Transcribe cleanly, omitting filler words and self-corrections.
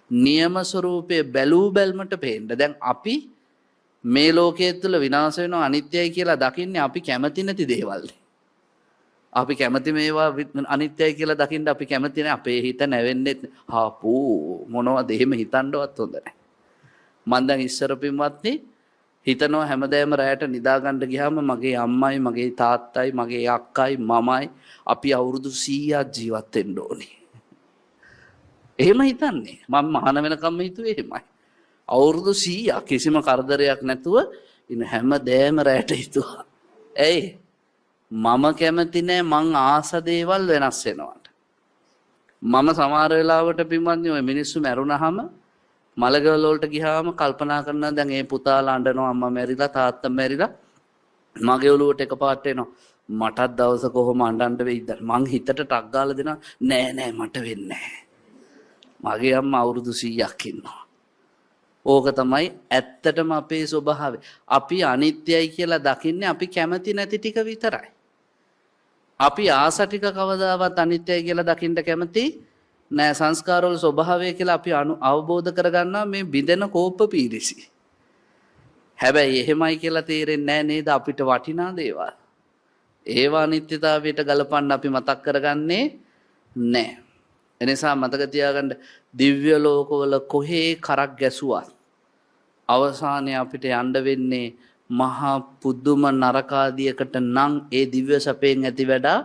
නියම ස්වરૂපයේ බැලූ බැල්මට පේන්න. දැන් අපි මේ ලෝකයේ තුල විනාශ වෙනවා අනිත්‍යයි කියලා දකින්නේ අපි කැමති නැති දේවල්. අපි කැමති මේවා අනිත්‍යයි කියලා දකින්න අපි කැමති නැහැ. අපේ හිත නැවෙන්නේ හාපෝ මොනවද එහෙම හිතන්නවත් හොඳ නැහැ. මම දැන් ඉස්සර පින්වත්නි හිතනවා හැමදාම රැයට නිදා ගන්න ගියාම මගේ අම්මයි මගේ තාත්තයි මගේ අක්කයි මමයි අපි අවුරුදු 100ක් ජීවත් වෙන්න ඕනේ. එහෙම හිතන්නේ. මම මහාන වෙනකම් හිතුවේ එහෙමයි. අවුරුදු 100ක් කිසිම කරදරයක් නැතුව ඉන්න හැමදාම රැයට හිතුවා. ඇයි? මම කැමති නෑ මං ආස දේවල් වෙනස් වෙනවට. මම සමහර වෙලාවට පින්වත්නි ඔය මිනිස්සු මැරුණාම මලගෙවල් වලට ගියාම කල්පනා කරනවා දැන් ඒ පුතාලා අඬනවා අම්මා මැරිලා තාත්තා මැරිලා මගේ ඔළුවට එකපාරට එනවා මටත් දවසක කොහොම අඬන්න වෙයිද මං හිතට ටක් ගාලා දෙනවා නෑ නෑ මට වෙන්නේ නෑ මගේ අම්මා අවුරුදු 100ක් ඉන්නවා. ඕක තමයි ඇත්තටම අපේ ස්වභාවය. අපි අනිත්‍යයි කියලා දකින්නේ අපි කැමති නැති ටික විතරයි. අපි ආස ටික කවදාවත් අනිත්‍යයි කියලා දකින්න කැමති නෑ. සංස්කාරවල ස්වභාවය කියලා අපි අවබෝධ කරගන්නවා මේ බිඳෙන කෝප පීරිසි. හැබැයි එහෙමයි කියලා තේරෙන්නේ නෑ නේද අපිට වටිනා දේවල්. ඒවා අනිත්‍යතාවයට ගලපන්න අපි මතක් කරගන්නේ නෑ. එනිසා මතක තියාගන්න දිව්‍ය ලෝකවල කොහේ කරක් ගැසුවත් අවසානයේ අපිට යන්න වෙන්නේ මහා පුදුම නරකාදියකට නම් ඒ දිව්‍ය සැපයෙන් ඇති වැඩා